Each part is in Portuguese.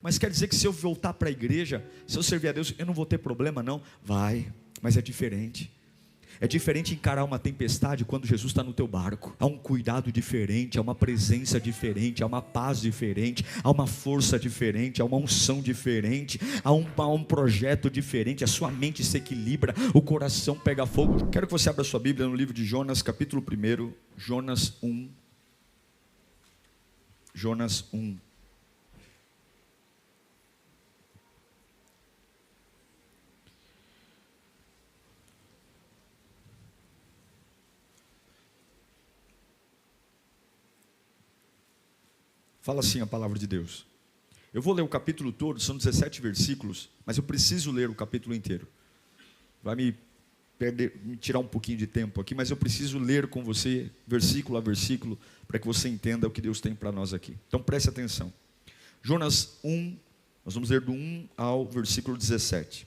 Mas quer dizer que se eu voltar para a igreja, se eu servir a Deus, eu não vou ter problema não? Vai, mas é diferente. É diferente encarar uma tempestade quando Jesus está no teu barco. Há um cuidado diferente, há uma presença diferente, há uma paz diferente, há uma força diferente, há uma unção diferente, há um projeto diferente. A sua mente se equilibra, o coração pega fogo. Quero que você abra sua Bíblia no livro de Jonas, capítulo 1, Jonas 1. Jonas 1. Fala assim a palavra de Deus. Eu vou ler o capítulo todo, são 17 versículos, mas eu preciso ler o capítulo inteiro. Vai me tirar um pouquinho de tempo aqui, mas eu preciso ler com você, versículo a versículo, para que você entenda o que Deus tem para nós aqui. Então preste atenção. Jonas 1, nós vamos ler do 1 ao versículo 17.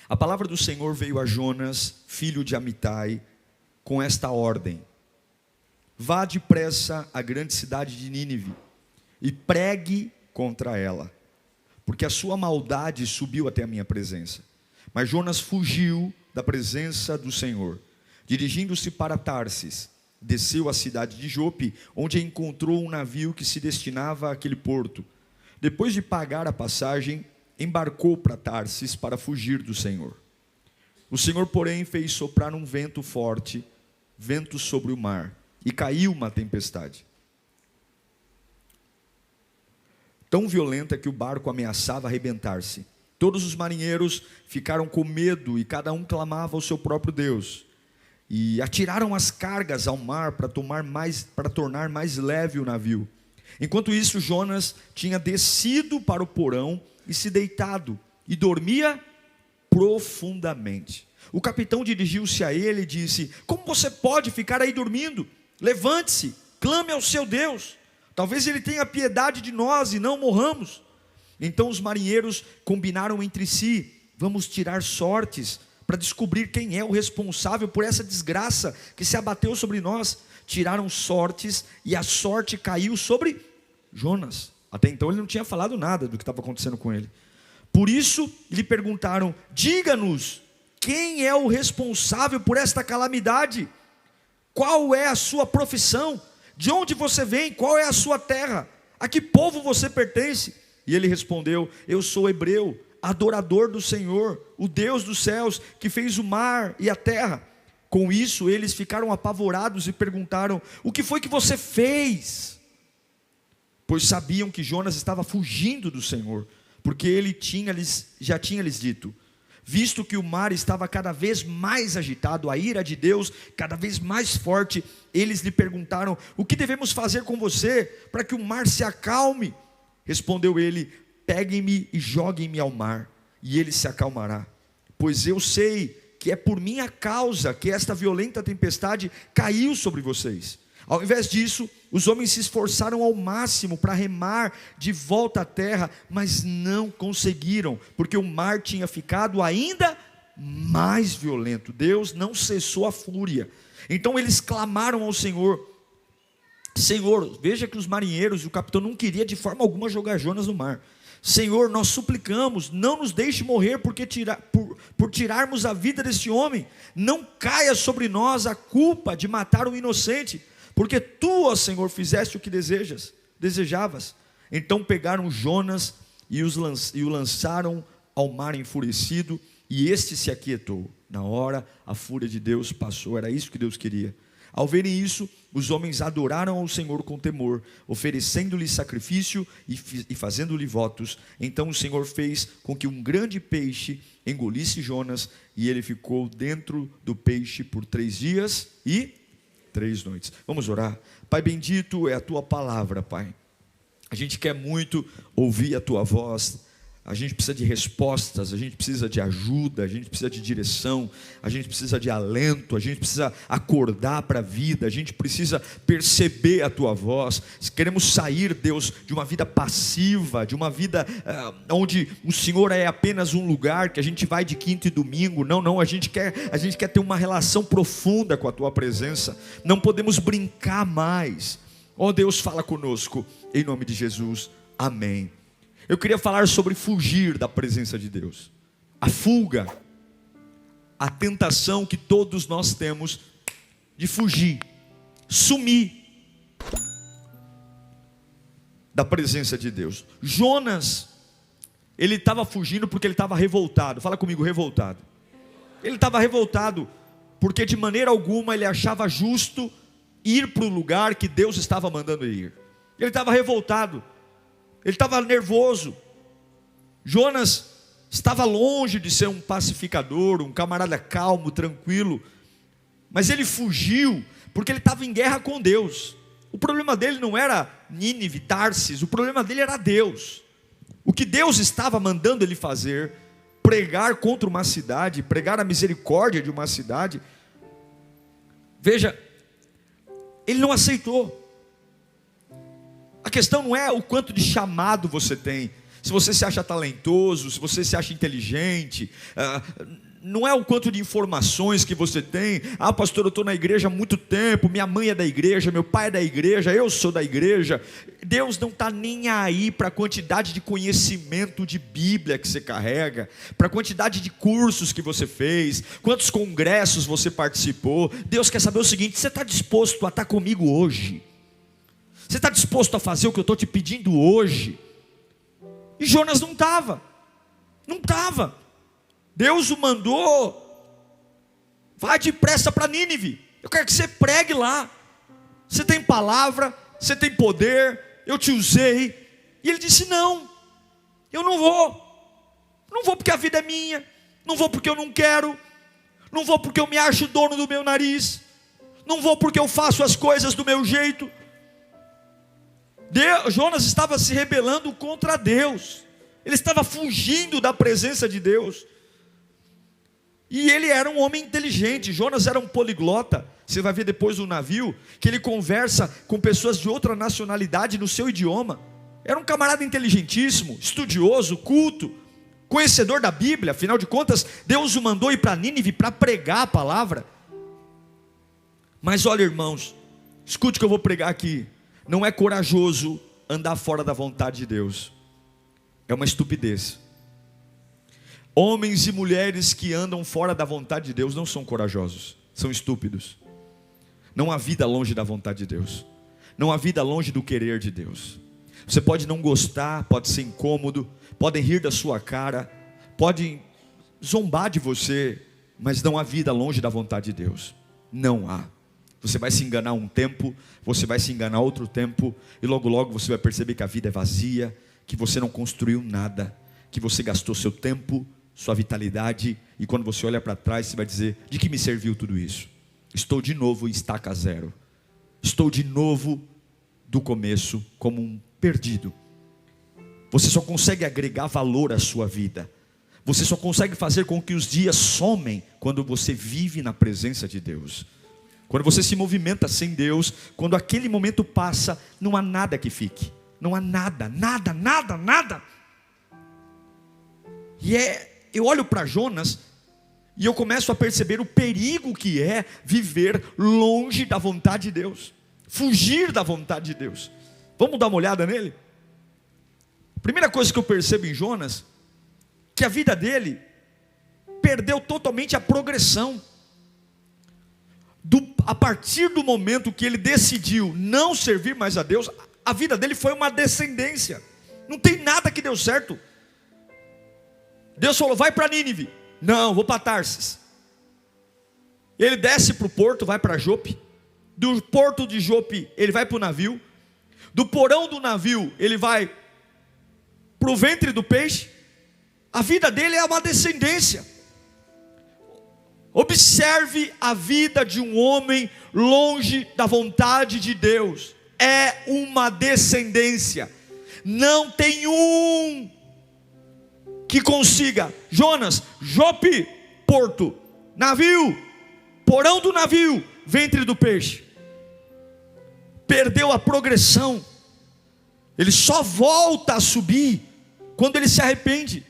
A palavra do Senhor veio a Jonas, filho de Amitai, com esta ordem: vá depressa à grande cidade de Nínive e pregue contra ela, porque a sua maldade subiu até a minha presença. Mas Jonas fugiu da presença do Senhor. Dirigindo-se para Tarsis, desceu à cidade de Jope, onde encontrou um navio que se destinava àquele porto. Depois de pagar a passagem, embarcou para Tarsis para fugir do Senhor. O Senhor, porém, fez soprar um vento forte, vento sobre o mar, e caiu uma tempestade tão violenta que o barco ameaçava arrebentar-se. Todos os marinheiros ficaram com medo e cada um clamava ao seu próprio Deus. E atiraram as cargas ao mar para tornar mais leve o navio. Enquanto isso, Jonas tinha descido para o porão e se deitado, e dormia profundamente. O capitão dirigiu-se a ele e disse: como você pode ficar aí dormindo? Levante-se, clame ao seu Deus. Talvez ele tenha piedade de nós e não morramos. Então os marinheiros combinaram entre si: vamos tirar sortes para descobrir quem é o responsável por essa desgraça que se abateu sobre nós. Tiraram sortes e a sorte caiu sobre Jonas. Até então ele não tinha falado nada do que estava acontecendo com ele. Por isso lhe perguntaram: diga-nos, quem é o responsável por esta calamidade? Qual é a sua profissão? De onde você vem? Qual é a sua terra? A que povo você pertence? E ele respondeu: eu sou hebreu, adorador do Senhor, o Deus dos céus, que fez o mar e a terra. Com isso eles ficaram apavorados e perguntaram: o que foi que você fez? Pois sabiam que Jonas estava fugindo do Senhor, porque ele já tinha lhes dito: visto que o mar estava cada vez mais agitado, a ira de Deus cada vez mais forte, eles lhe perguntaram: o que devemos fazer com você para que o mar se acalme? Respondeu ele: peguem-me e joguem-me ao mar, e ele se acalmará. Pois eu sei que é por minha causa que esta violenta tempestade caiu sobre vocês. Ao invés disso, os homens se esforçaram ao máximo para remar de volta à terra, mas não conseguiram, porque o mar tinha ficado ainda mais violento. Deus não cessou a fúria. Então eles clamaram ao Senhor: Senhor, veja que os marinheiros e o capitão não queria de forma alguma jogar Jonas no mar. Senhor, nós suplicamos, não nos deixe morrer por tirarmos a vida deste homem. Não caia sobre nós a culpa de matar um inocente, porque tu, ó Senhor, fizeste o que desejavas. Então pegaram Jonas e o lançaram ao mar enfurecido, e este se aquietou. Na hora a fúria de Deus passou. Era isso que Deus queria. Ao verem isso, os homens adoraram ao Senhor com temor, oferecendo-lhe sacrifício e fazendo-lhe votos. Então o Senhor fez com que um grande peixe engolisse Jonas, e ele ficou dentro do peixe por 3 dias e 3 noites. Vamos orar. Pai bendito, é a tua palavra, Pai. A gente quer muito ouvir a tua voz. A gente precisa de respostas, a gente precisa de ajuda, a gente precisa de direção, a gente precisa de alento, a gente precisa acordar para a vida, a gente precisa perceber a tua voz. Queremos sair, Deus, de uma vida passiva, de uma vida onde o Senhor é apenas um lugar que a gente vai de quinta e domingo. Não, a gente quer ter uma relação profunda com a tua presença. Não podemos brincar mais. Ó Deus, fala conosco, em nome de Jesus, amém. Eu queria falar sobre fugir da presença de Deus. A fuga, a tentação que todos nós temos de fugir, sumir da presença de Deus. Jonas, ele estava fugindo porque ele estava revoltado. Fala comigo, revoltado. Ele estava revoltado porque de maneira alguma ele achava justo ir para o lugar que Deus estava mandando ele ir. Ele estava revoltado, ele estava nervoso. Jonas estava longe de ser um pacificador, um camarada calmo, tranquilo, mas ele fugiu porque ele estava em guerra com Deus. O problema dele não era Nínive, Tarsis, o problema dele era Deus. O que Deus estava mandando ele fazer, pregar contra uma cidade, pregar a misericórdia de uma cidade, veja, ele não aceitou. A questão não é o quanto de chamado você tem, se você se acha talentoso, se você se acha inteligente, não é o quanto de informações que você tem. Ah, pastor, eu estou na igreja há muito tempo, minha mãe é da igreja, meu pai é da igreja, eu sou da igreja. Deus não está nem aí para a quantidade de conhecimento de Bíblia que você carrega, para a quantidade de cursos que você fez, quantos congressos você participou. Deus quer saber o seguinte: você está disposto a estar comigo hoje? Você está disposto a fazer o que eu estou te pedindo hoje? E Jonas não estava. Deus o mandou: vai depressa para Nínive, eu quero que você pregue lá. Você tem palavra, você tem poder, eu te usei. E ele disse: não, eu não vou porque a vida é minha, não vou porque eu não quero, não vou porque eu me acho dono do meu nariz, não vou porque eu faço as coisas do meu jeito. Jonas estava se rebelando contra Deus, ele estava fugindo da presença de Deus. E ele era um homem inteligente. Jonas era um poliglota. Você vai ver depois do navio que ele conversa com pessoas de outra nacionalidade no seu idioma. Era um camarada inteligentíssimo, estudioso, culto, conhecedor da Bíblia. Afinal de contas, Deus o mandou ir para Nínive para pregar a palavra. Mas olha, irmãos, escute o que eu vou pregar aqui. Não é corajoso andar fora da vontade de Deus, é uma estupidez. Homens e mulheres que andam fora da vontade de Deus não são corajosos, são estúpidos. Não há vida longe da vontade de Deus, não há vida longe do querer de Deus. Você pode não gostar, pode ser incômodo, podem rir da sua cara, podem zombar de você, mas não há vida longe da vontade de Deus. Não há. Você vai se enganar um tempo, você vai se enganar outro tempo, e logo logo você vai perceber que a vida é vazia, que você não construiu nada, que você gastou seu tempo, sua vitalidade, e quando você olha para trás, você vai dizer: de que me serviu tudo isso? Estou de novo em estaca zero, estou de novo do começo como um perdido. Você só consegue agregar valor à sua vida, você só consegue fazer com que os dias somem quando você vive na presença de Deus. Quando você se movimenta sem Deus, quando aquele momento passa, não há nada que fique, não há nada. E eu olho para Jonas e eu começo a perceber o perigo que é viver longe da vontade de Deus, fugir da vontade de Deus. Vamos dar uma olhada nele? Primeira coisa que eu percebo em Jonas, que a vida dele perdeu totalmente a progressão. A partir do momento que ele decidiu não servir mais a Deus, a vida dele foi uma descendência. Não tem nada que deu certo. Deus falou: vai para Nínive. Não, vou para Tarsis. Ele desce para o porto, vai para Jope. Do porto de Jope ele vai para o navio. Do porão do navio ele vai para o ventre do peixe. A vida dele é uma descendência. Observe a vida de um homem longe da vontade de Deus. É uma descendência. Não tem um que consiga. Jonas, Jope, porto, navio, porão do navio, ventre do peixe. Perdeu a progressão. Ele só volta a subir quando ele se arrepende.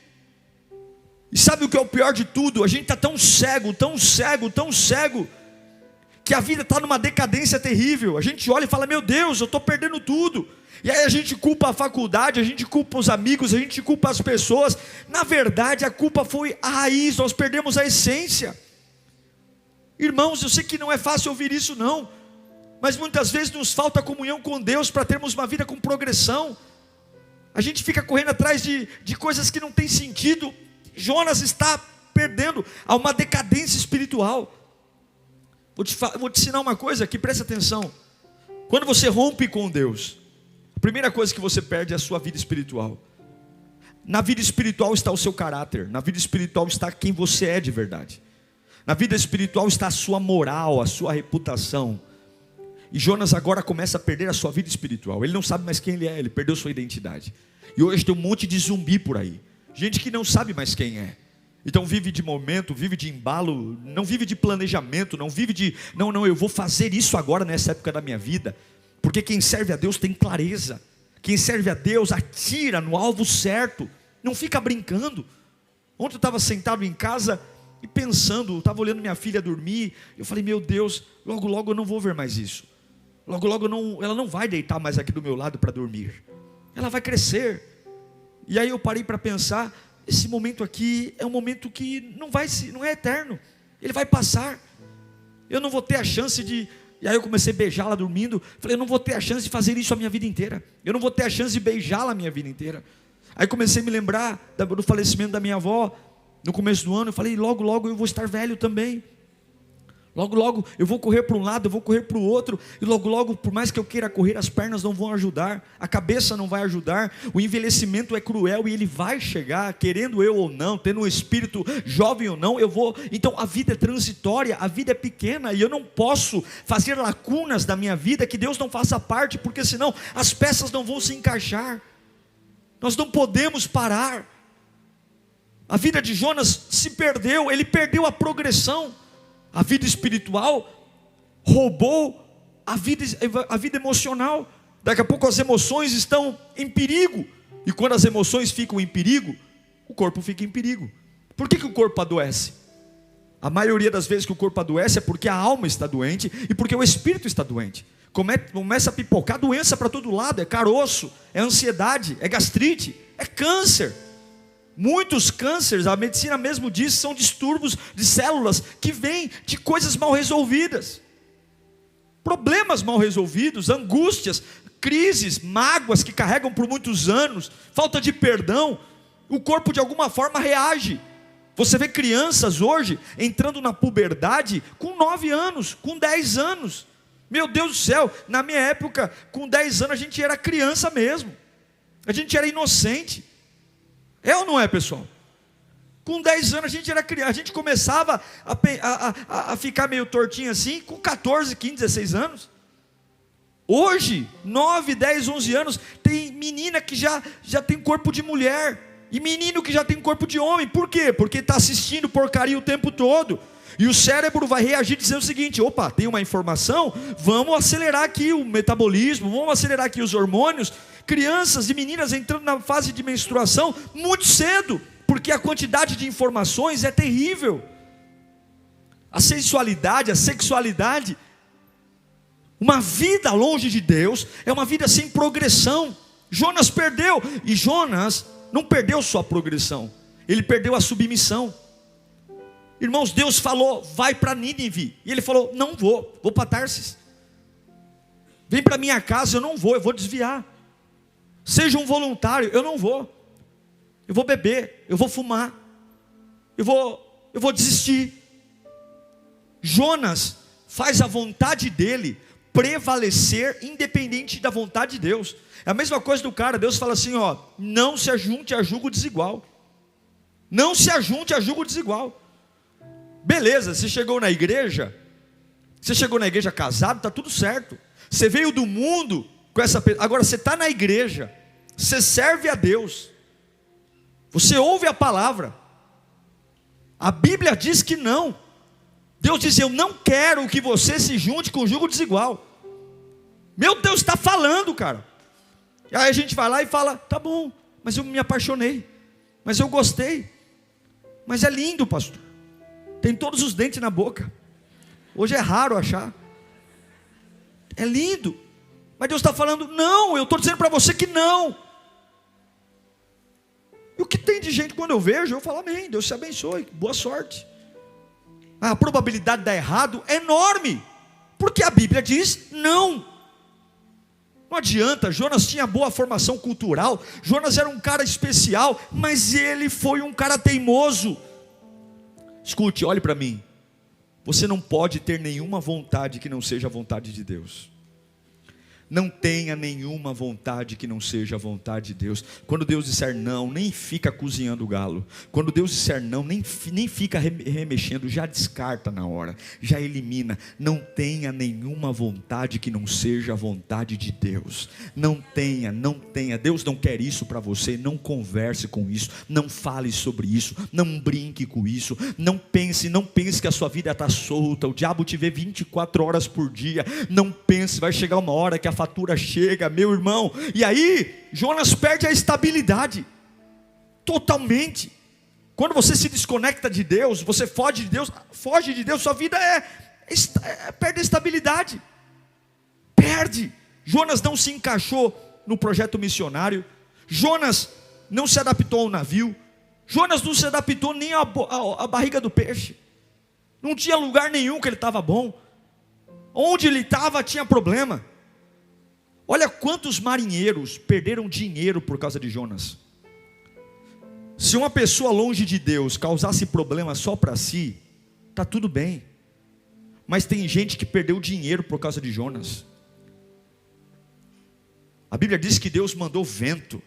E sabe o que é o pior de tudo? A gente está tão cego, que a vida está numa decadência terrível. A gente olha e fala: meu Deus, eu estou perdendo tudo. E aí a gente culpa a faculdade, a gente culpa os amigos, a gente culpa as pessoas. Na verdade, a culpa foi a raiz, nós perdemos a essência. Irmãos, eu sei que não é fácil ouvir isso não, mas muitas vezes nos falta comunhão com Deus para termos uma vida com progressão. A gente fica correndo atrás de coisas que não tem sentido. Jonas está perdendo, há uma decadência espiritual. Vou te ensinar uma coisa aqui, presta atenção. Quando você rompe com Deus, a primeira coisa que você perde é a sua vida espiritual. Na vida espiritual está o seu caráter, na vida espiritual está quem você é de verdade. Na vida espiritual está a sua moral, a sua reputação. E Jonas agora começa a perder a sua vida espiritual. Ele não sabe mais quem ele é, ele perdeu sua identidade. E hoje tem um monte de zumbi por aí, gente que não sabe mais quem é. Então vive de momento, vive de embalo, não vive de planejamento, não vive de, não, eu vou fazer isso agora nessa época da minha vida. Porque quem serve a Deus tem clareza. Quem serve a Deus atira no alvo certo, não fica brincando. Ontem eu estava sentado em casa e pensando, eu estava olhando minha filha dormir, eu falei: meu Deus, logo logo eu não vou ver mais isso. Logo logo ela não vai deitar mais aqui do meu lado para dormir. Ela vai crescer. E aí eu parei para pensar, esse momento aqui é um momento que não é eterno. Ele vai passar. Eu não vou ter a chance de... E aí eu comecei a beijá-la dormindo. Falei: eu não vou ter a chance de fazer isso a minha vida inteira. Eu não vou ter a chance de beijá-la a minha vida inteira. Aí comecei a me lembrar do falecimento da minha avó. No começo do ano eu falei: logo logo eu vou estar velho também. Logo logo eu vou correr para um lado, eu vou correr para o outro. E logo logo, por mais que eu queira correr, as pernas não vão ajudar, a cabeça não vai ajudar. O envelhecimento é cruel e ele vai chegar, querendo eu ou não, tendo um espírito jovem ou não, eu vou. Então a vida é transitória, a vida é pequena. E eu não posso fazer lacunas da minha vida que Deus não faça parte, porque senão as peças não vão se encaixar. Nós não podemos parar. A vida de Jonas se perdeu, ele perdeu a progressão. A vida espiritual roubou a vida emocional. Daqui a pouco as emoções estão em perigo. E quando as emoções ficam em perigo, o corpo fica em perigo. Por que o corpo adoece? A maioria das vezes que o corpo adoece é porque a alma está doente e porque o espírito está doente. Começa a pipocar doença para todo lado. É caroço, é ansiedade, é gastrite, é câncer. Muitos cânceres, a medicina mesmo diz, são distúrbios de células que vêm de coisas mal resolvidas. Problemas mal resolvidos, angústias, crises, mágoas que carregam por muitos anos, falta de perdão. O corpo de alguma forma reage. Você vê crianças hoje entrando na puberdade com 9 anos, com 10 anos. Meu Deus do céu, na minha época, com 10 anos a gente era criança mesmo. A gente era inocente. É ou não é, pessoal? Com 10 anos a gente era criança, a gente começava a ficar meio tortinho assim, com 14, 15, 16 anos. Hoje, 9, 10, 11 anos, tem menina que já tem corpo de mulher, e menino que já tem corpo de homem. Por quê? Porque está assistindo porcaria o tempo todo. E o cérebro vai reagir dizendo o seguinte: opa, tem uma informação, vamos acelerar aqui o metabolismo, vamos acelerar aqui os hormônios. Crianças e meninas entrando na fase de menstruação muito cedo, porque a quantidade de informações é terrível. A sensualidade, a sexualidade, uma vida longe de Deus é uma vida sem progressão. Jonas perdeu, e Jonas não perdeu sua progressão, ele perdeu a submissão. Irmãos, Deus falou: vai para Nínive, e ele falou: não vou para Tarsis. Vem para minha casa, eu vou desviar. Seja um voluntário, eu não vou. Eu vou beber, eu vou fumar, eu vou desistir. Jonas faz a vontade dele prevalecer, independente da vontade de Deus. É a mesma coisa do cara. Deus fala assim: ó, não se ajunte a jugo desigual. Não se ajunte a jugo desigual. Beleza, você chegou na igreja casado, está tudo certo. Você veio do mundo com essa pessoa, agora você está na igreja, você serve a Deus, você ouve a palavra. A Bíblia diz que não. Deus diz: eu não quero que você se junte com jugo desigual. Meu Deus, está falando, cara. E aí a gente vai lá e fala: tá bom, mas eu me apaixonei, mas eu gostei, mas é lindo, pastor, tem todos os dentes na boca. Hoje é raro achar. É lindo. Mas Deus está falando, não, eu estou dizendo para você que não. E o que tem de gente, quando eu vejo, eu falo, amém, Deus te abençoe, boa sorte. A probabilidade de dar errado é enorme, porque a Bíblia diz não. Não adianta, Jonas tinha boa formação cultural, Jonas era um cara especial, mas ele foi um cara teimoso. Escute, olhe para mim, você não pode ter nenhuma vontade que não seja a vontade de Deus. Não tenha nenhuma vontade que não seja a vontade de Deus. Quando Deus disser não, nem fica cozinhando o galo. Quando Deus disser não, nem fica remexendo, já descarta na hora, já elimina. Não tenha nenhuma vontade que não seja a vontade de Deus. Não tenha. Deus não quer isso para você. Não converse com isso, não fale sobre isso, não brinque com isso. Não pense que a sua vida está solta. O diabo te vê 24 horas por dia. Não pense, vai chegar uma hora que a fatura chega, meu irmão, e aí Jonas perde a estabilidade totalmente. Quando você se desconecta de Deus, você foge de Deus, sua vida perde a estabilidade, perde. Jonas não se encaixou no projeto missionário, Jonas não se adaptou ao navio, Jonas não se adaptou nem à barriga do peixe, não tinha lugar nenhum que ele estava bom, onde ele estava tinha problema. Olha quantos marinheiros perderam dinheiro por causa de Jonas. Se uma pessoa longe de Deus causasse problema só para si, está tudo bem. Mas tem gente que perdeu dinheiro por causa de Jonas. A Bíblia diz que Deus mandou vento.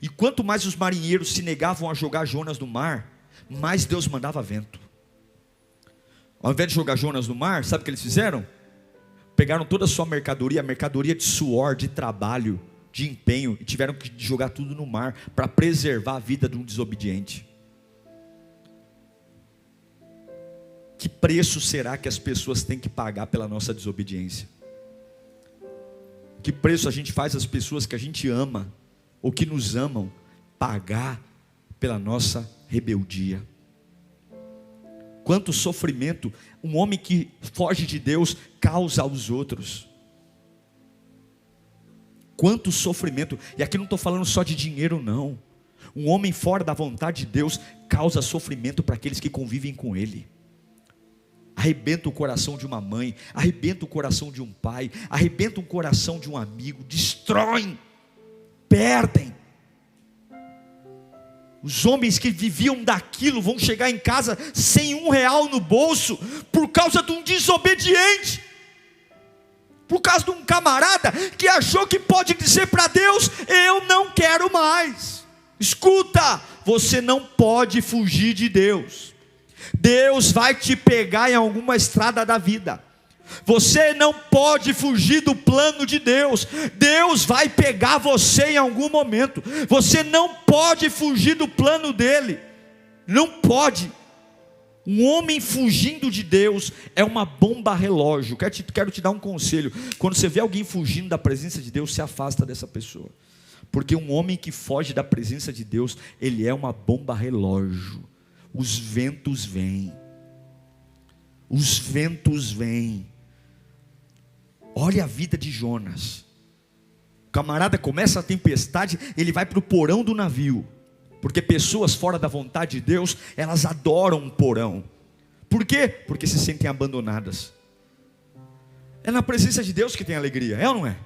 E quanto mais os marinheiros se negavam a jogar Jonas no mar, mais Deus mandava vento. Ao invés de jogar Jonas no mar, sabe o que eles fizeram? Pegaram toda a sua mercadoria de suor, de trabalho, de empenho, e tiveram que jogar tudo no mar, para preservar a vida de um desobediente. Que preço será que as pessoas têm que pagar pela nossa desobediência? Que preço a gente faz as pessoas que a gente ama, ou que nos amam, pagar pela nossa rebeldia? Quanto sofrimento um homem que foge de Deus causa aos outros. Quanto sofrimento. E aqui não estou falando só de dinheiro não. Um homem fora da vontade de Deus causa sofrimento para aqueles que convivem com ele. Arrebenta o coração de uma mãe, arrebenta o coração de um pai, arrebenta o coração de um amigo, destroem, perdem. Os homens que viviam daquilo vão chegar em casa sem R$1 no bolso, por causa de um desobediente, por causa de um camarada que achou que pode dizer para Deus, eu não quero mais. Escuta, você não pode fugir de Deus. Deus vai te pegar em alguma estrada da vida. Você não pode fugir do plano de Deus. Deus vai pegar você em algum momento. Você não pode fugir do plano dele. Não pode. Um homem fugindo de Deus é uma bomba relógio. Quero te dar um conselho. Quando você vê alguém fugindo da presença de Deus, se afasta dessa pessoa. Porque um homem que foge da presença de Deus, ele é uma bomba relógio. Os ventos vêm. Os ventos vêm. Olha a vida de Jonas. O camarada começa a tempestade, ele vai para o porão do navio. Porque pessoas fora da vontade de Deus, elas adoram um porão. Por quê? Porque se sentem abandonadas. É na presença de Deus que tem alegria, é ou não é?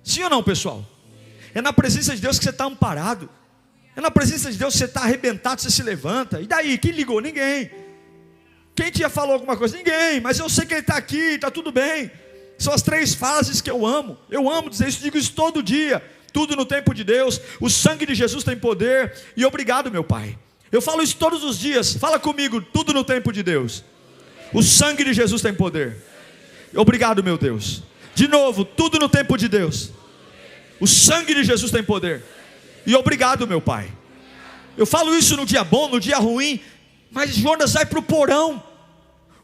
Sim ou não, pessoal? É na presença de Deus que você está amparado. É na presença de Deus que você está arrebentado, você se levanta. E daí? Quem ligou? Ninguém. Quem te falou alguma coisa? Ninguém. Mas eu sei que ele está aqui, está tudo bem. São as 3 frases que eu amo. Eu amo dizer isso, digo isso todo dia. Tudo no tempo de Deus. O sangue de Jesus tem poder. E obrigado, meu Pai. Eu falo isso todos os dias. Fala comigo, tudo no tempo de Deus. O sangue de Jesus tem poder. Obrigado, meu Deus. De novo, tudo no tempo de Deus. O sangue de Jesus tem poder. E obrigado, meu Pai. Eu falo isso no dia bom, no dia ruim. Mas Jonas vai para o porão.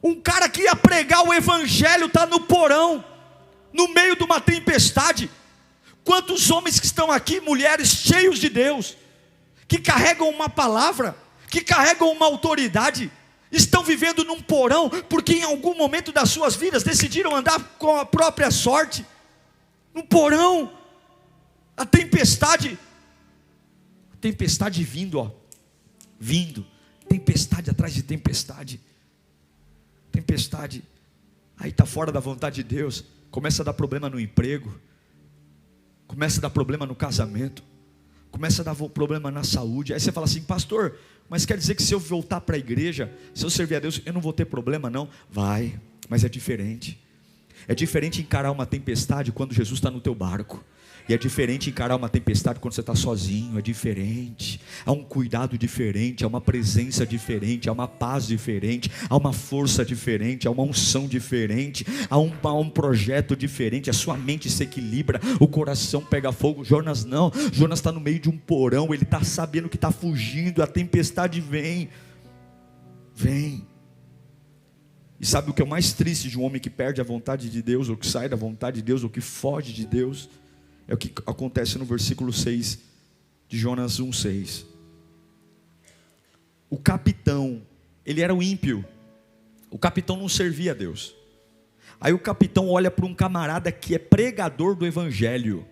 Um cara que ia pregar o evangelho está no porão, no meio de uma tempestade. Quantos homens que estão aqui, mulheres cheios de Deus, que carregam uma palavra, que carregam uma autoridade, estão vivendo num porão, porque em algum momento das suas vidas decidiram andar com a própria sorte, no porão, a tempestade vindo, vindo, tempestade atrás de tempestade, aí está fora da vontade de Deus, começa a dar problema no emprego, começa a dar problema no casamento, começa a dar problema na saúde, aí você fala assim: pastor, mas quer dizer que se eu voltar para a igreja, se eu servir a Deus, eu não vou ter problema? Não, vai, mas é diferente encarar uma tempestade quando Jesus está no teu barco, e é diferente encarar uma tempestade quando você está sozinho, é diferente, há um cuidado diferente, há uma presença diferente, há uma paz diferente, há uma força diferente, há uma unção diferente, há um projeto diferente, a sua mente se equilibra, o coração pega fogo. Jonas não, Jonas está no meio de um porão, ele está sabendo que está fugindo, a tempestade vem, e sabe o que é o mais triste de um homem que perde a vontade de Deus, ou que sai da vontade de Deus, ou que foge de Deus? É o que acontece no versículo 6 de Jonas 1,6. O capitão, ele era o ímpio, o capitão não servia a Deus. Aí o capitão olha para um camarada que é pregador do evangelho,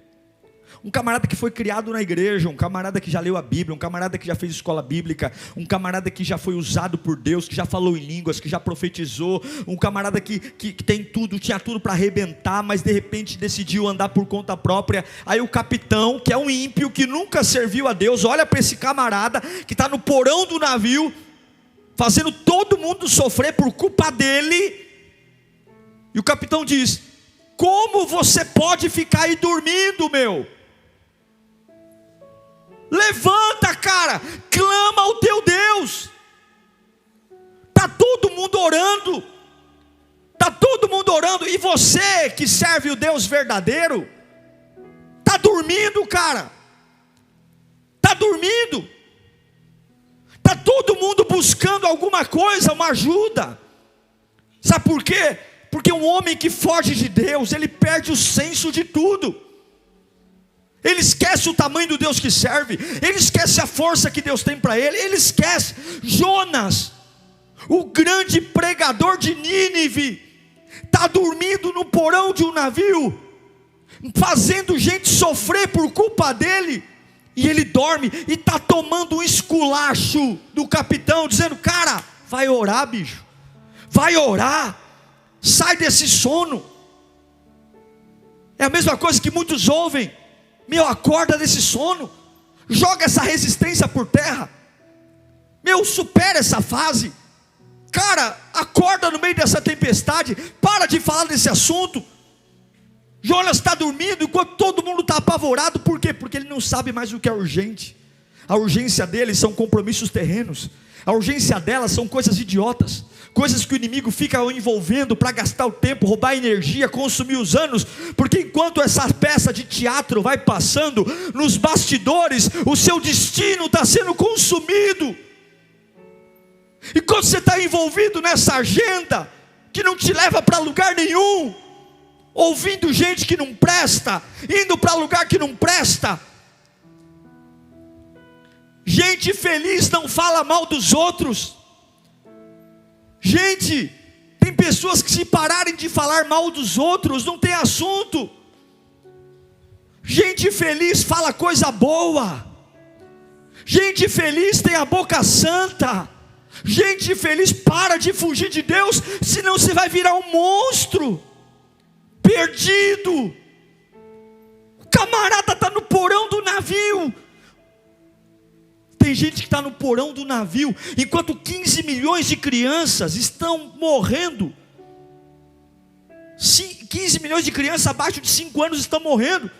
um camarada que foi criado na igreja, um camarada que já leu a Bíblia, um camarada que já fez escola bíblica, um camarada que já foi usado por Deus, que já falou em línguas, que já profetizou, um camarada que tem tudo, tinha tudo para arrebentar, mas de repente decidiu andar por conta própria. Aí o capitão, que é um ímpio, que nunca serviu a Deus, olha para esse camarada que está no porão do navio, fazendo todo mundo sofrer por culpa dele, e o capitão diz: como você pode ficar aí dormindo, meu? Levanta, cara, clama ao teu Deus. Está todo mundo orando, e você que serve o Deus verdadeiro, está dormindo, cara, está dormindo. Está todo mundo buscando alguma coisa, uma ajuda. Sabe por quê? Porque um homem que foge de Deus, ele perde o senso de tudo. Ele esquece o tamanho do Deus que serve, ele esquece a força que Deus tem para ele esquece. Jonas, o grande pregador de Nínive, está dormindo no porão de um navio, fazendo gente sofrer por culpa dele, e ele dorme, e está tomando um esculacho do capitão, dizendo: cara, vai orar, bicho, vai orar, sai desse sono. É a mesma coisa que muitos ouvem: meu, acorda desse sono, joga essa resistência por terra, meu, supera essa fase, cara, acorda no meio dessa tempestade, para de falar desse assunto. Jonas está dormindo enquanto todo mundo está apavorado. Por quê? Porque ele não sabe mais o que é urgente. A urgência dele são compromissos terrenos, a urgência dela são coisas idiotas, coisas que o inimigo fica envolvendo para gastar o tempo, roubar energia, consumir os anos, porque enquanto essa peça de teatro vai passando, nos bastidores, o seu destino está sendo consumido. E quando você está envolvido nessa agenda, que não te leva para lugar nenhum, ouvindo gente que não presta, indo para lugar que não presta. Gente feliz não fala mal dos outros. Gente, tem pessoas que se pararem de falar mal dos outros, não tem assunto. Gente feliz fala coisa boa. Gente feliz tem a boca santa. Gente feliz para de fugir de Deus, senão você vai virar um monstro, perdido. O camarada está no porão do navio. Tem gente que está no porão do navio, enquanto 15 milhões de crianças estão morrendo. 15 milhões de crianças abaixo de 5 anos estão morrendo.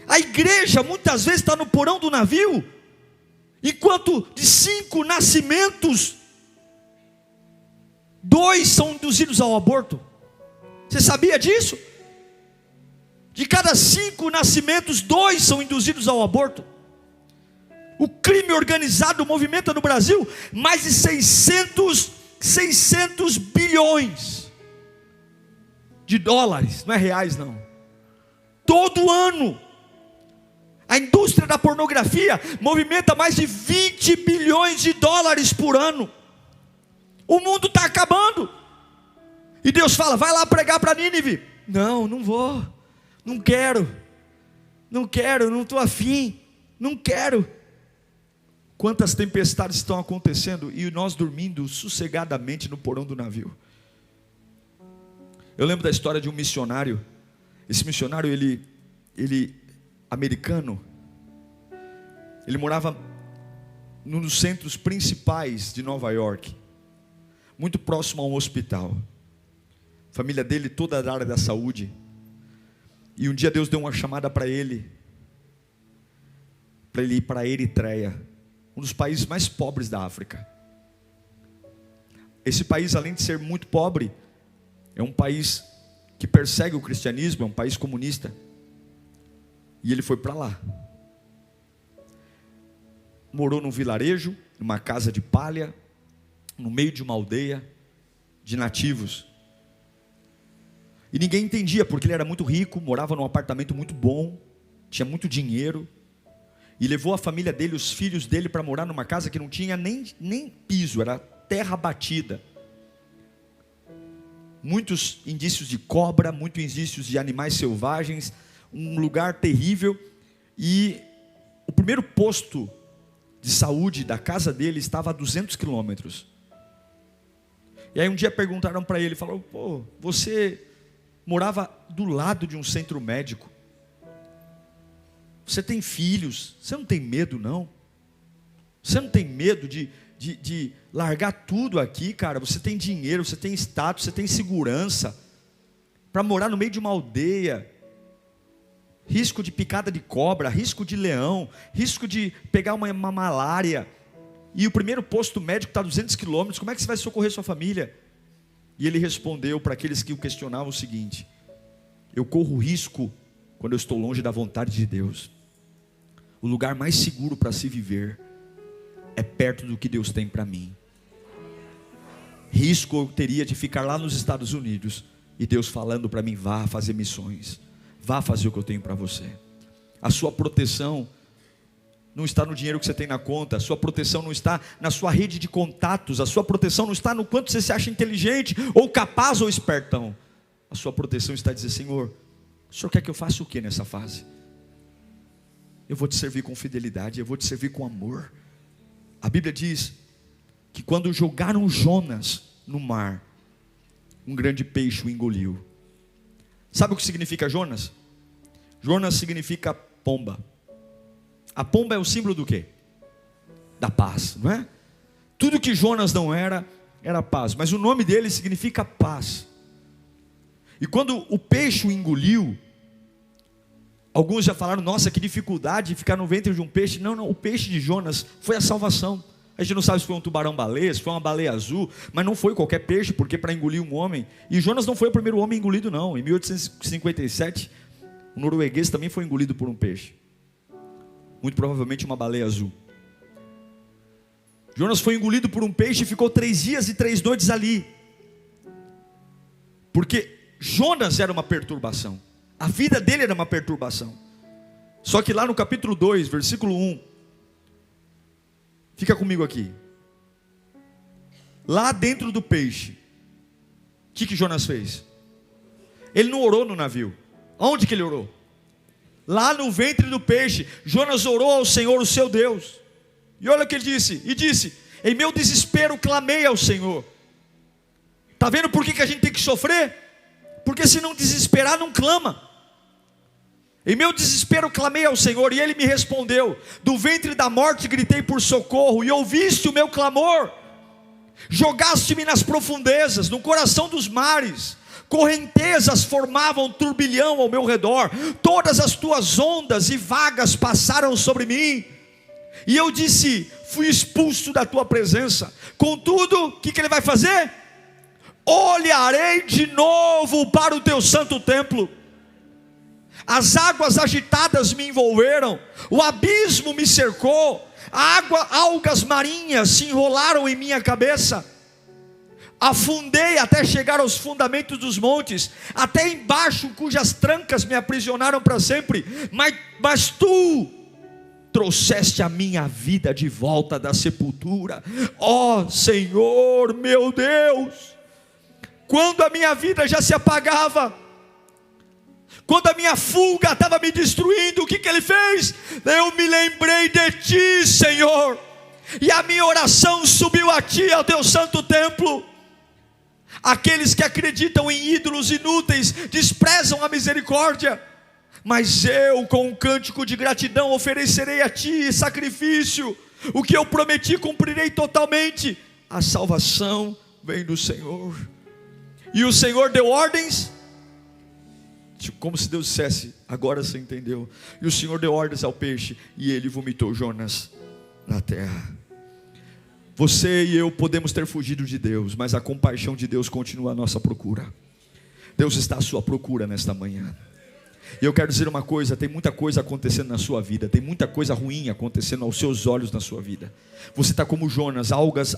A igreja muitas vezes está no porão do navio, enquanto de 5 nascimentos, 2 são induzidos ao aborto. Você sabia disso? De cada 5 nascimentos, 2 são induzidos ao aborto. O crime organizado movimenta no Brasil mais de 600 bilhões de dólares, não é reais não, todo ano. A indústria da pornografia movimenta mais de 20 bilhões de dólares por ano. O mundo está acabando. E Deus fala, vai lá pregar para Nínive. Não, não vou, não quero, não estou afim, não quero. Quantas tempestades estão acontecendo e nós dormindo sossegadamente no porão do navio. Eu lembro da história de um missionário. Esse missionário, ele americano, ele morava num dos centros principais de Nova York, muito próximo a um hospital. A família dele toda da área da saúde. E um dia Deus deu uma chamada para ele ir para a Eritreia, um dos países mais pobres da África. Esse país, além de ser muito pobre, é um país que persegue o cristianismo, é um país comunista. E ele foi para lá. Morou num vilarejo, numa casa de palha, no meio de uma aldeia de nativos. E ninguém entendia, porque ele era muito rico, morava num apartamento muito bom, tinha muito dinheiro. E levou a família dele, os filhos dele, para morar numa casa que não tinha nem piso, era terra batida. Muitos indícios de cobra, muitos indícios de animais selvagens, um lugar terrível. E o primeiro posto de saúde da casa dele estava a 200 quilômetros. E aí um dia perguntaram para ele, falaram, pô, você morava do lado de um centro médico, você tem filhos, você não tem medo não? Você não tem medo de largar tudo aqui, cara? Você tem dinheiro, você tem status, você tem segurança, para morar no meio de uma aldeia, risco de picada de cobra, risco de leão, risco de pegar uma malária, e o primeiro posto médico está a 200 quilômetros, como é que você vai socorrer sua família? E ele respondeu para aqueles que o questionavam o seguinte: eu corro risco quando eu estou longe da vontade de Deus. O lugar mais seguro para se viver é perto do que Deus tem para mim. Risco eu teria de ficar lá nos Estados Unidos e Deus falando para mim, vá fazer missões, vá fazer o que eu tenho para você. A sua proteção não está no dinheiro que você tem na conta, a sua proteção não está na sua rede de contatos, a sua proteção não está no quanto você se acha inteligente, ou capaz, ou espertão. A sua proteção está a dizer, Senhor, o Senhor quer que eu faça o que nessa fase? Eu vou te servir com fidelidade, eu vou te servir com amor. A Bíblia diz que quando jogaram Jonas no mar, um grande peixe o engoliu. Sabe o que significa Jonas? Jonas significa pomba. A pomba é o símbolo do quê? Da paz, não é? Tudo que Jonas não era paz, mas o nome dele significa paz. E quando o peixe o engoliu, alguns já falaram, nossa, que dificuldade de ficar no ventre de um peixe. Não, o peixe de Jonas foi a salvação. A gente não sabe se foi um tubarão-baleia, se foi uma baleia azul, mas não foi qualquer peixe, porque para engolir um homem. E Jonas não foi o primeiro homem engolido não. Em 1857, o norueguês também foi engolido por um peixe. Muito provavelmente uma baleia azul. Jonas foi engolido por um peixe e ficou 3 dias e 3 noites ali. Porque Jonas era uma perturbação. A vida dele era uma perturbação. Só que lá no capítulo 2, versículo 1. Fica comigo aqui. Lá dentro do peixe, o que Jonas fez? Ele não orou no navio. Onde que ele orou? Lá no ventre do peixe. Jonas orou ao Senhor, o seu Deus. E olha o que ele disse. E disse, em meu desespero clamei ao Senhor. Está vendo por que a gente tem que sofrer? Porque se não desesperar, não clama. Em meu desespero clamei ao Senhor, e Ele me respondeu. Do ventre da morte gritei por socorro, e ouviste o meu clamor. Jogaste-me nas profundezas, no coração dos mares. Correntezas formavam turbilhão ao meu redor. Todas as tuas ondas e vagas passaram sobre mim. E eu disse, fui expulso da tua presença. Contudo, o que ele vai fazer? Olharei de novo para o teu santo templo. As águas agitadas me envolveram, o abismo me cercou, algas marinhas se enrolaram em minha cabeça. Afundei até chegar aos fundamentos dos montes, até embaixo cujas trancas me aprisionaram para sempre. Mas tu trouxeste a minha vida de volta da sepultura. Ó Senhor meu Deus, quando a minha vida já se apagava, quando a minha fuga estava me destruindo, o que Ele fez? Eu me lembrei de Ti, Senhor, e a minha oração subiu a Ti, ao Teu santo templo. Aqueles que acreditam em ídolos inúteis desprezam a misericórdia, mas eu, com um cântico de gratidão, oferecerei a Ti sacrifício. O que eu prometi cumprirei totalmente. A salvação vem do Senhor. E o Senhor deu ordens, como se Deus dissesse: agora você entendeu. E o Senhor deu ordens ao peixe, e ele vomitou Jonas na terra. Você e eu podemos ter fugido de Deus, mas a compaixão de Deus continua à nossa procura. Deus está à sua procura nesta manhã. E eu quero dizer uma coisa: tem muita coisa acontecendo na sua vida, tem muita coisa ruim acontecendo aos seus olhos na sua vida. Você está como Jonas, algas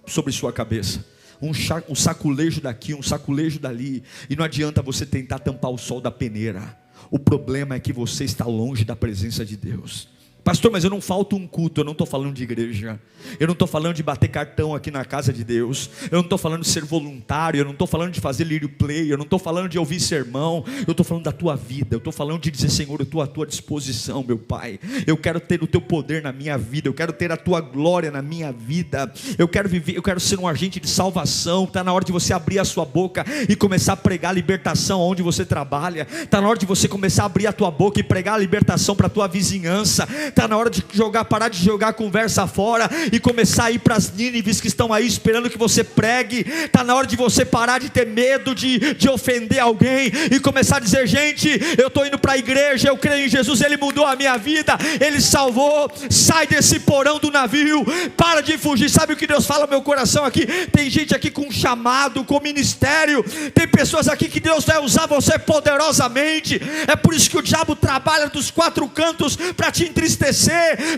sobre sua cabeça, um saculejo daqui, um saculejo dali, e não adianta você tentar tampar o sol da peneira. O problema é que você está longe da presença de Deus. Pastor, mas eu não falto um culto. Eu não estou falando de igreja, eu não estou falando de bater cartão aqui na casa de Deus, eu não estou falando de ser voluntário, eu não estou falando de fazer lírio play, eu não estou falando de ouvir sermão. Eu estou falando da tua vida, eu estou falando de dizer: Senhor, eu estou à tua disposição, meu Pai. Eu quero ter o teu poder na minha vida, eu quero ter a tua glória na minha vida, eu quero viver, eu quero ser um agente de salvação. Está na hora de você abrir a sua boca e começar a pregar libertação onde você trabalha. Está na hora de você começar a abrir a tua boca e pregar a libertação para a tua vizinhança. Está na hora de parar de jogar a conversa fora e começar a ir para as Nínives que estão aí esperando que você pregue. Está na hora de você parar de ter medo de ofender alguém e começar a dizer: gente, eu estou indo para a igreja, eu creio em Jesus, Ele mudou a minha vida, Ele salvou. Sai desse porão do navio, para de fugir. Sabe o que Deus fala no meu coração aqui? Tem gente aqui com chamado, com ministério, tem pessoas aqui que Deus vai usar você poderosamente. É por isso que o diabo trabalha dos quatro cantos para te entristecer,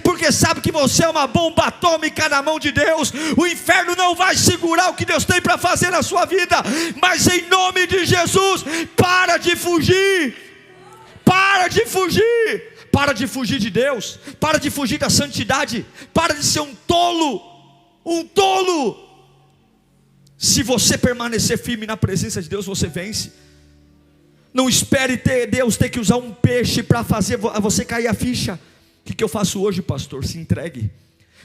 porque sabe que você é uma bomba atômica na mão de Deus. O inferno não vai segurar o que Deus tem para fazer na sua vida. Mas em nome de Jesus, para de fugir. Para de fugir. Para de fugir de Deus. Para de fugir da santidade. Para de ser um tolo. Um tolo. Se você permanecer firme na presença de Deus, você vence. Não espere Deus ter que usar um peixe para fazer você cair a ficha. O que eu faço hoje, pastor? Se entregue.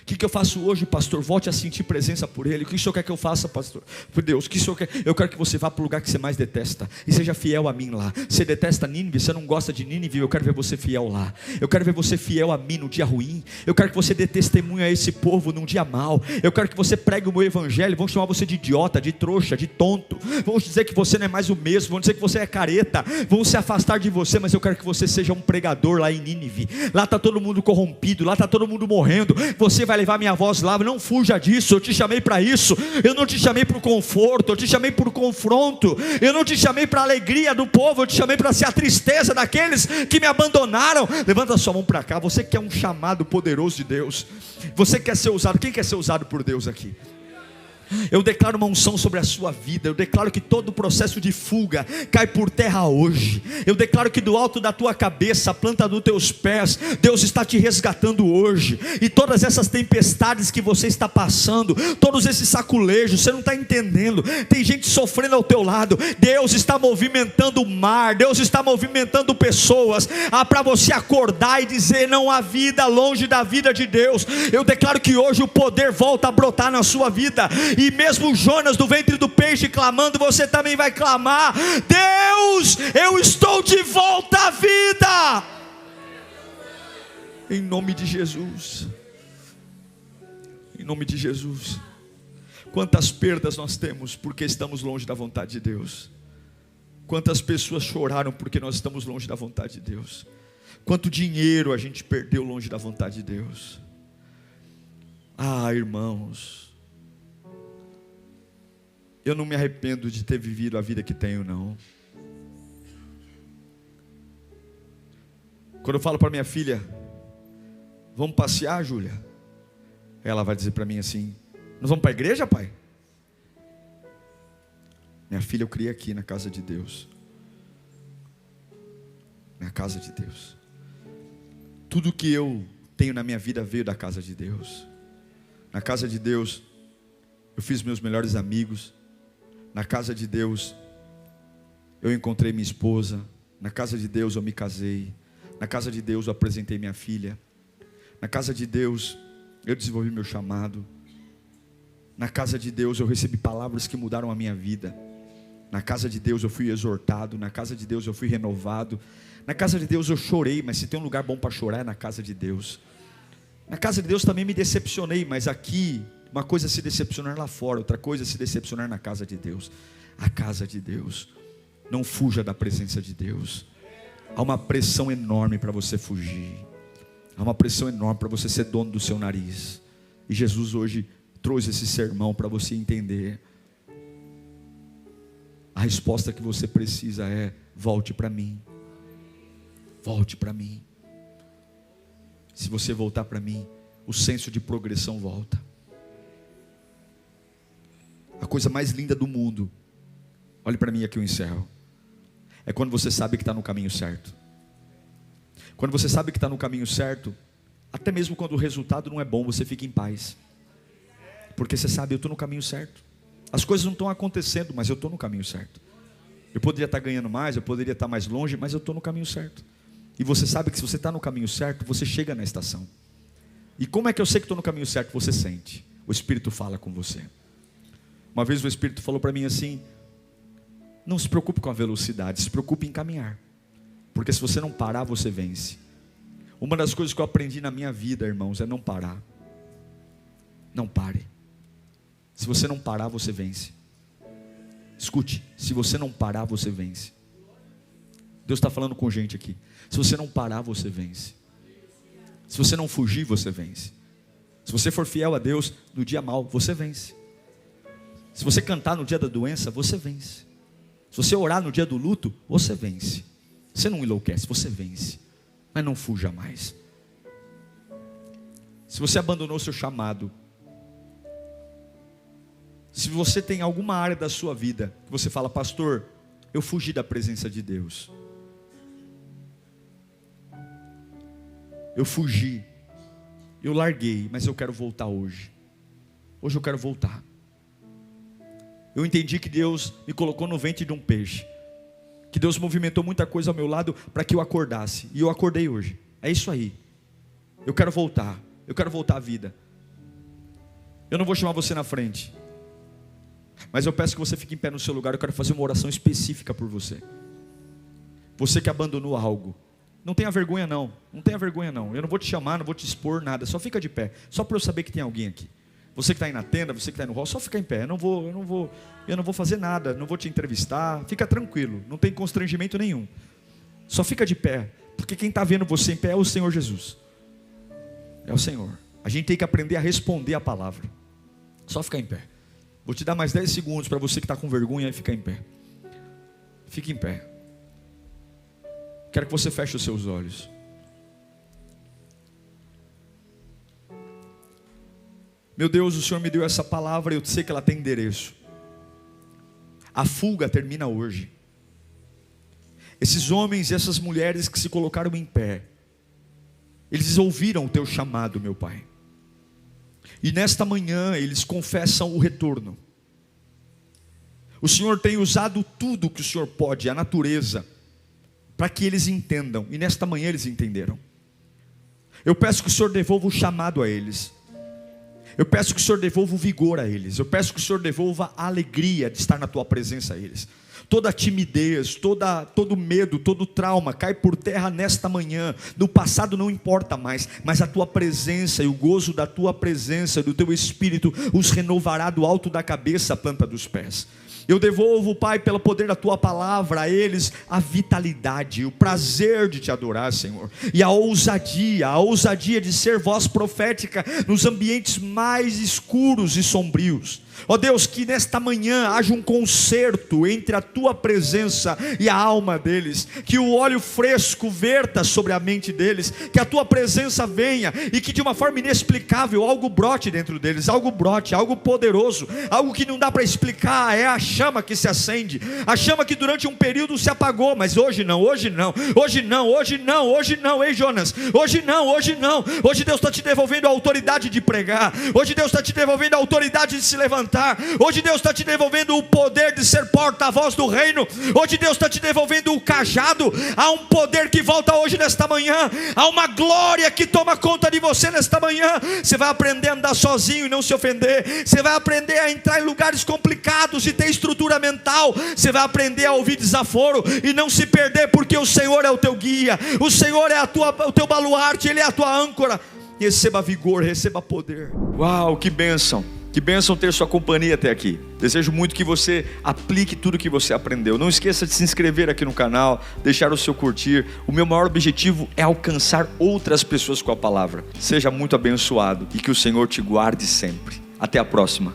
O que eu faço hoje, pastor? Volte a sentir presença por Ele. O que o Senhor quer que eu faça, pastor? Por Deus, o que o Senhor quer? Eu quero que você vá para o lugar que você mais detesta e seja fiel a mim lá. Você detesta Nínive, você não gosta de Nínive, eu quero ver você fiel lá. Eu quero ver você fiel a mim no dia ruim. Eu quero que você dê testemunho a esse povo num dia mau. Eu quero que você pregue o meu evangelho. Vão chamar você de idiota, de trouxa, de tonto. Vão dizer que você não é mais o mesmo. Vão dizer que você é careta. Vão se afastar de você, mas eu quero que você seja um pregador lá em Nínive. Lá está todo mundo corrompido, lá está todo mundo morrendo. Você vai levar minha voz lá. Não fuja disso. Eu te chamei para isso. Eu não te chamei para o conforto, eu te chamei para o confronto. Eu não te chamei para a alegria do povo, eu te chamei para ser a tristeza daqueles que me abandonaram. Levanta a sua mão para cá. Você que é um chamado poderoso de Deus, você quer ser usado. Quem quer ser usado por Deus aqui? Eu declaro uma unção sobre a sua vida. Eu declaro que todo o processo de fuga cai por terra hoje. Eu declaro que do alto da tua cabeça, a planta dos teus pés, Deus está te resgatando hoje. E todas essas tempestades que você está passando, todos esses saculejos, você não está entendendo. Tem gente sofrendo ao teu lado. Deus está movimentando o mar. Deus está movimentando pessoas para você acordar e dizer: não há vida longe da vida de Deus. Eu declaro que hoje o poder volta a brotar na sua vida. E mesmo Jonas do ventre do peixe clamando, você também vai clamar: Deus, eu estou de volta à vida. Em nome de Jesus. Em nome de Jesus. Quantas perdas nós temos porque estamos longe da vontade de Deus. Quantas pessoas choraram porque nós estamos longe da vontade de Deus. Quanto dinheiro a gente perdeu longe da vontade de Deus. Ah, irmãos, eu não me arrependo de ter vivido a vida que tenho, não. Quando eu falo para minha filha: vamos passear, Júlia? Ela vai dizer para mim assim: nós vamos para a igreja, pai? Minha filha, eu criei aqui na casa de Deus. Na casa de Deus. Tudo que eu tenho na minha vida veio da casa de Deus. Na casa de Deus, eu fiz meus melhores amigos. Na casa de Deus, eu encontrei minha esposa. Na casa de Deus, eu me casei. Na casa de Deus, eu apresentei minha filha. Na casa de Deus, eu desenvolvi meu chamado. Na casa de Deus, eu recebi palavras que mudaram a minha vida. Na casa de Deus, eu fui exortado. Na casa de Deus, eu fui renovado. Na casa de Deus, eu chorei, mas se tem um lugar bom para chorar é na casa de Deus. Na casa de Deus também me decepcionei, mas aqui, uma coisa é se decepcionar lá fora, outra coisa é se decepcionar na casa de Deus. A casa de Deus. Não fuja da presença de Deus. Há uma pressão enorme para você fugir. Há uma pressão enorme para você ser dono do seu nariz. E Jesus hoje trouxe esse sermão para você entender. A resposta que você precisa é: volte para mim. Volte para mim. Se você voltar para mim, o senso de progressão volta. A coisa mais linda do mundo, olhe para mim aqui, eu encerro, é quando você sabe que está no caminho certo. Quando você sabe que está no caminho certo, até mesmo quando o resultado não é bom, você fica em paz. Porque você sabe, eu estou no caminho certo. As coisas não estão acontecendo, mas eu estou no caminho certo. Eu poderia estar ganhando mais, eu poderia estar mais longe, mas eu estou no caminho certo. E você sabe que se você está no caminho certo, você chega na estação. E como é que eu sei que estou no caminho certo? Você sente. O Espírito fala com você. Uma vez o Espírito falou para mim assim: não se preocupe com a velocidade, se preocupe em caminhar. Porque se você não parar, você vence. Uma das coisas que eu aprendi na minha vida, irmãos, é não parar. Não pare. Se você não parar, você vence. Escute, se você não parar, você vence. Deus está falando com gente aqui. Se você não parar, você vence. Se você não fugir, você vence. Se você for fiel a Deus no dia mau, você vence. Se você cantar no dia da doença, você vence. Se você orar no dia do luto, você vence. Você não enlouquece, você vence. Mas não fuja mais. Se você abandonou o seu chamado, se você tem alguma área da sua vida que você fala: pastor, eu fugi da presença de Deus. Eu fugi, eu larguei, mas eu quero voltar hoje. Hoje eu quero voltar. Eu entendi que Deus me colocou no ventre de um peixe, que Deus movimentou muita coisa ao meu lado para que eu acordasse, e eu acordei hoje. É isso aí. Eu quero voltar à vida. Eu não vou chamar você na frente, mas eu peço que você fique em pé no seu lugar. Eu quero fazer uma oração específica por você. Você que abandonou algo. Não tenha vergonha não, não tenha vergonha não. Eu não vou te chamar, não vou te expor nada. Só fica de pé, só para eu saber que tem alguém aqui. Você que está aí na tenda, você que está aí no hall, só fica em pé. Eu não vou fazer nada, não vou te entrevistar. Fica tranquilo, não tem constrangimento nenhum. Só fica de pé, porque quem está vendo você em pé é o Senhor Jesus. É o Senhor. A gente tem que aprender a responder a palavra. Só ficar em pé. Vou te dar mais 10 segundos para você que está com vergonha e ficar em pé. Fique em pé. Quero que você feche os seus olhos. Meu Deus, o Senhor me deu essa palavra e eu sei que ela tem endereço. A fuga termina hoje. Esses homens e essas mulheres que se colocaram em pé, eles ouviram o teu chamado, meu Pai. E nesta manhã eles confessam o retorno. O Senhor tem usado tudo que o Senhor pode, a natureza, para que eles entendam. E nesta manhã eles entenderam. Eu peço que o Senhor devolva o chamado a eles. Eu peço que o Senhor devolva o vigor a eles. Eu peço que o Senhor devolva a alegria de estar na tua presença a eles. Toda timidez, todo medo, todo trauma cai por terra nesta manhã. No passado não importa mais, mas a tua presença e o gozo da tua presença, do teu Espírito, os renovará do alto da cabeça à planta dos pés. Eu devolvo, Pai, pelo poder da tua palavra a eles a vitalidade, o prazer de te adorar, Senhor, e a ousadia de ser voz profética nos ambientes mais escuros e sombrios. Ó Deus, que nesta manhã haja um concerto entre tua presença e a alma deles, que o óleo fresco verta sobre a mente deles, que a tua presença venha e que de uma forma inexplicável algo brote dentro deles, algo brote, algo poderoso, algo que não dá para explicar. É a chama que se acende, a chama que durante um período se apagou, mas hoje não, hoje não, hoje não, hoje não, hoje não, ei Jonas, hoje não, hoje não. Hoje Deus está te devolvendo a autoridade de pregar, hoje Deus está te devolvendo a autoridade de se levantar, hoje Deus está te devolvendo o poder de ser porta-voz do reino, hoje Deus está te devolvendo o cajado. Há um poder que volta hoje nesta manhã, há uma glória que toma conta de você nesta manhã. Você vai aprender a andar sozinho e não se ofender, você vai aprender a entrar em lugares complicados e ter estrutura mental, você vai aprender a ouvir desaforo e não se perder, porque o Senhor é o teu guia, o Senhor é o teu baluarte, Ele é a tua âncora. Receba vigor, receba poder. Uau, que bênção ter sua companhia até aqui. Desejo muito que você aplique tudo que você aprendeu. Não esqueça de se inscrever aqui no canal, deixar o seu curtir. O meu maior objetivo é alcançar outras pessoas com a palavra. Seja muito abençoado e que o Senhor te guarde sempre. Até a próxima.